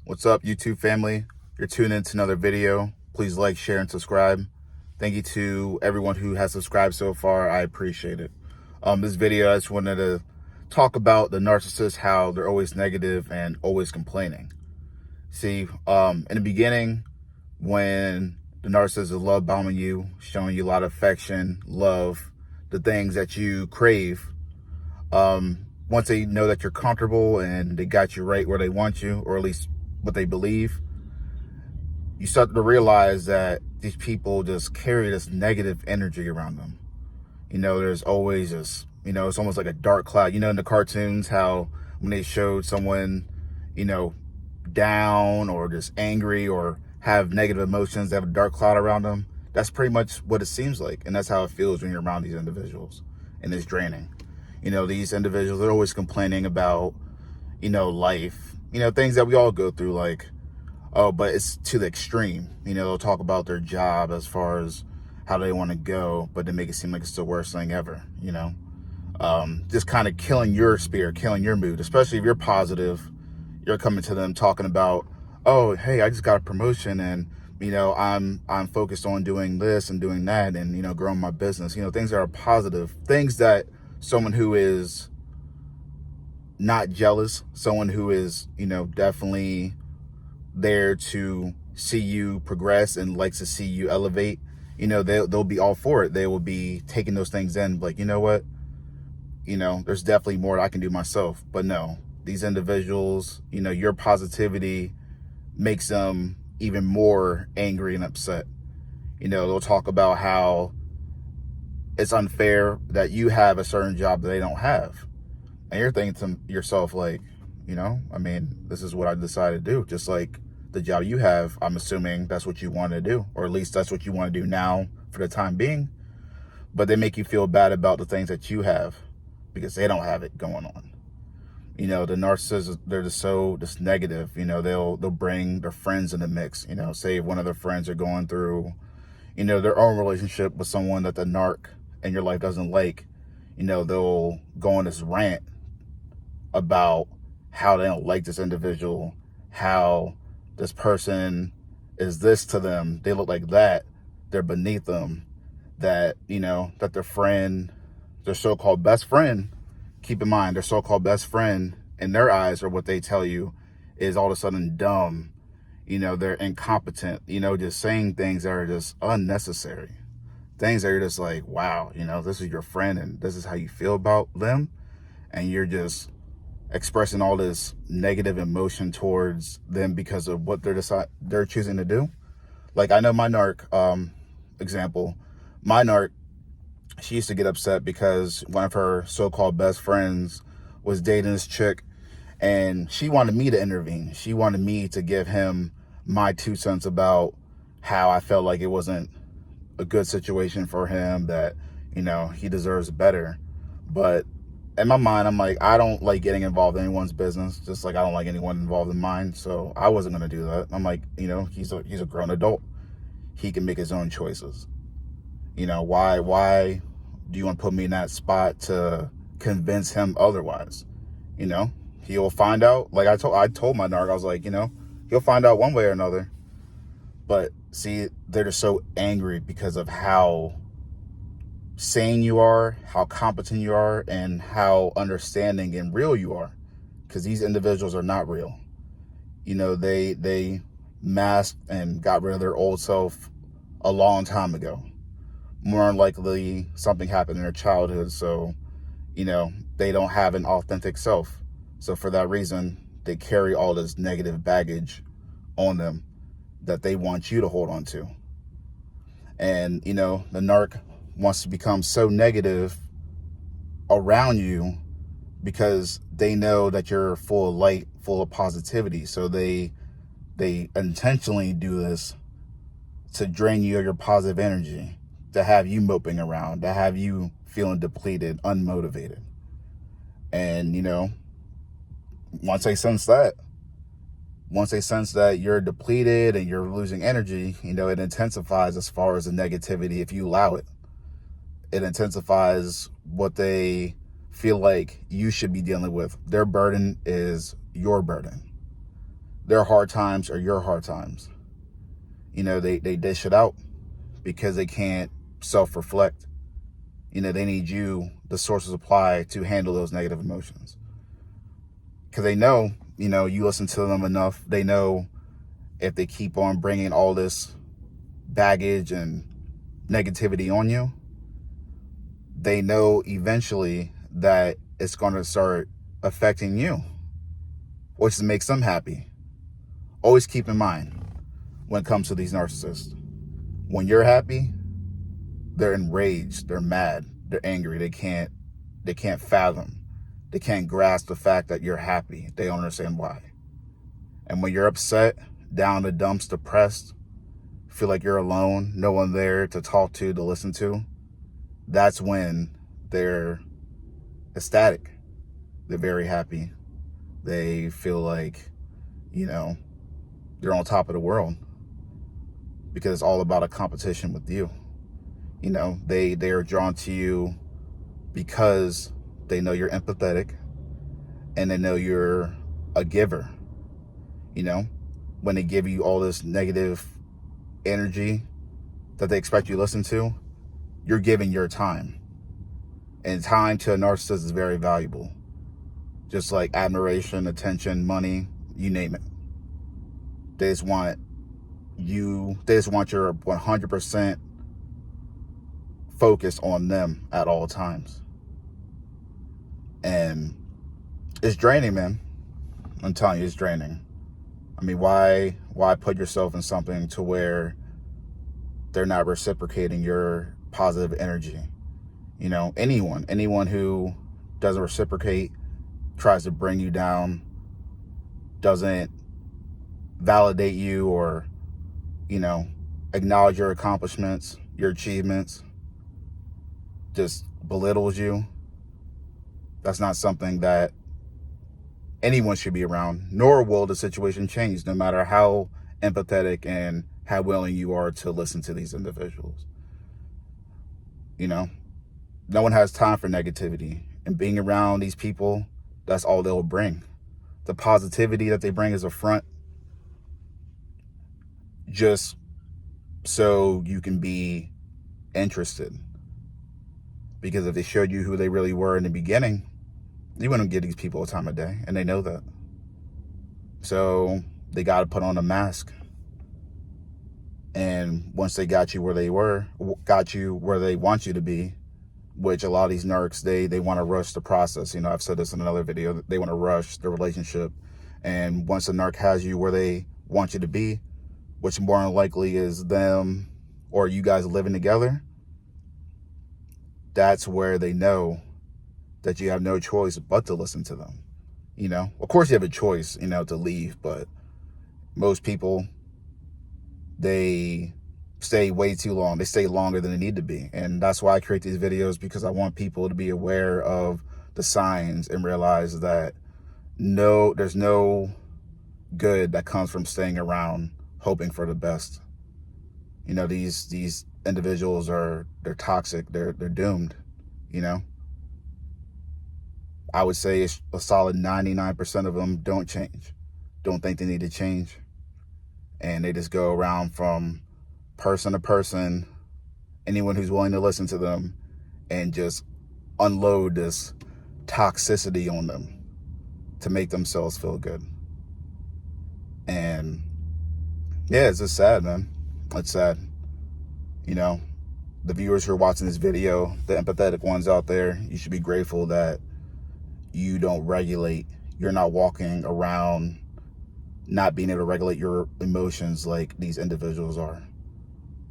What's up, YouTube family? You're tuning into another video. Please like, share, and subscribe. Thank you to everyone who has subscribed so far. I appreciate it. This video, I just wanted to talk about the narcissists, how they're always negative and always complaining. See, in the beginning, when the narcissist is love bombing you, showing you a lot of affection, love, the things that you crave, once they know that you're comfortable and they got you right where they want you, or at least what they believe, you start to realize that these people just carry this negative energy around them. There's always this, it's almost like a dark cloud. In the cartoons, how when they showed someone, down or just angry or have negative emotions, they have a dark cloud around them. That's pretty much what it seems like. And that's how it feels when you're around these individuals. And it's draining. These individuals are always complaining about, life, things that we all go through, like, oh, but it's to the extreme. They'll talk about their job as far as how they want to go, but they make it seem like it's the worst thing ever, just kind of killing your spirit, killing your mood, especially if you're positive. You're coming to them talking about, oh, hey, I just got a promotion and, I'm focused on doing this and doing that and, growing my business, things that are positive, things that someone who is not jealous, someone who is, definitely there to see you progress and likes to see you elevate, they'll be all for it. They will be taking those things in, like, you know what, there's definitely more I can do myself. But no, these individuals, your positivity makes them even more angry and upset. They'll talk about how it's unfair that you have a certain job that they don't have. And you're thinking to yourself, like, this is what I decided to do. Just like the job you have, I'm assuming that's what you want to do, or at least that's what you want to do now for the time being. But they make you feel bad about the things that you have because they don't have it going on. The narcissists, they're just negative. They'll bring their friends in the mix. Say if one of their friends are going through, their own relationship with someone that the narc in your life doesn't like, they'll go on this rant about how they don't like this individual, how this person is this to them, they look like that, they're beneath them, that, that their friend, their so-called best friend, keep in mind, their so-called best friend in their eyes, or what they tell you, is all of a sudden dumb, they're incompetent, just saying things that are just unnecessary, things that are just like, wow, this is your friend and this is how you feel about them, and you're just expressing all this negative emotion towards them because of what they're choosing to do. Like, I know my narc, example, my narc, she used to get upset because one of her so-called best friends was dating this chick, and she wanted me to intervene. She wanted me to give him my 2 cents about how I felt like it wasn't a good situation for him, that, he deserves better. But in my mind, I'm like, I don't like getting involved in anyone's business, just like I don't like anyone involved in mine. So I wasn't going to do that. I'm like, he's a grown adult. He can make his own choices. Why do you want to put me in that spot to convince him otherwise? He'll find out. Like I told my narc, I was like, he'll find out one way or another. But see, they're just so angry because of how sane you are, how competent you are, and how understanding and real you are. Because these individuals are not real. They masked and got rid of their old self a long time ago. More than likely, something happened in their childhood, so, they don't have an authentic self. So for that reason, they carry all this negative baggage on them that they want you to hold on to. And, the narc wants to become so negative around you because they know that you're full of light, full of positivity. So they intentionally do this to drain you of your positive energy, to have you moping around, to have you feeling depleted, unmotivated. And, once they sense that you're depleted and you're losing energy, it intensifies as far as the negativity if you allow it. It intensifies what they feel like you should be dealing with. Their burden is your burden. their hard times are your hard times. They dish it out because they can't self-reflect. They need you, the source of supply, to handle those negative emotions. Because they know, you listen to them enough. They know if they keep on bringing all this baggage and negativity on you, they know eventually that it's going to start affecting you, which makes them happy. Always keep in mind when it comes to these narcissists, when you're happy, they're enraged, they're mad, they're angry, they can't fathom, they can't grasp the fact that you're happy. They don't understand why. And when you're upset, down in the dumps, depressed, feel like you're alone, no one there to talk to listen to, that's when they're ecstatic. They're very happy. They feel like, they're on top of the world because it's all about a competition with you. They are drawn to you because they know you're empathetic and they know you're a giver. When they give you all this negative energy that they expect you to listen to, you're giving your time. And time to a narcissist is very valuable. Just like admiration, attention, money, you name it. They just want your 100% focus on them at all times. And it's draining, man. I'm telling you, it's draining. I mean, why put yourself in something to where they're not reciprocating your positive energy? Anyone who doesn't reciprocate, tries to bring you down, doesn't validate you or, acknowledge your accomplishments, your achievements, just belittles you. That's not something that anyone should be around, nor will the situation change, no matter how empathetic and how willing you are to listen to these individuals. No one has time for negativity, and being around these people, that's all they'll bring. The positivity that they bring is a front, just so you can be interested. Because if they showed you who they really were in the beginning, you wouldn't give these people a time of day, and they know that. So they got to put on a mask. And once they got you where they want you to be, which a lot of these narcs, they want to rush the process. I've said this in another video, they want to rush the relationship. And once a narc has you where they want you to be, which more than likely is them or you guys living together, that's where they know that you have no choice but to listen to them. Of course you have a choice, to leave, but most people, they stay way too long. They stay longer than they need to be. And that's why I create these videos, because I want people to be aware of the signs and realize that there's no good that comes from staying around hoping for the best. These individuals they're toxic, they're doomed. I would say a solid 99% of them don't change, don't think they need to change. And they just go around from person to person, anyone who's willing to listen to them, and just unload this toxicity on them to make themselves feel good. And yeah, it's just sad, man. It's sad. The viewers who are watching this video, the empathetic ones out there, you should be grateful that you don't regulate. You're not walking around not being able to regulate your emotions like these individuals are.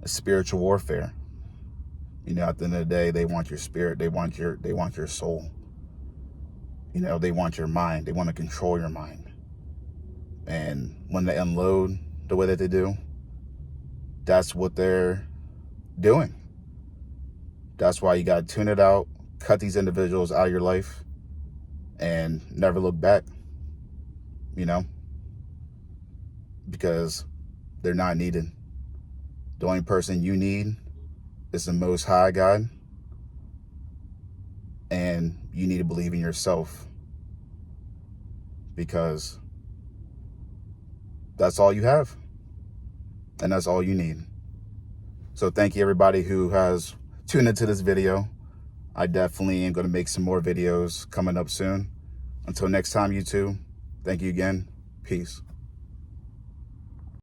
It's spiritual warfare. At the end of the day, they want your spirit. They want your soul. They want your mind. They want to control your mind. And when they unload the way that they do, that's what they're doing. That's why you got to tune it out, cut these individuals out of your life, and never look back, because they're not needed. The only person you need is the Most High God, and you need to believe in yourself, because that's all you have. And that's all you need. So thank you everybody who has tuned into this video. I definitely am going to make some more videos coming up soon. Until next time, you two, thank you again. Peace.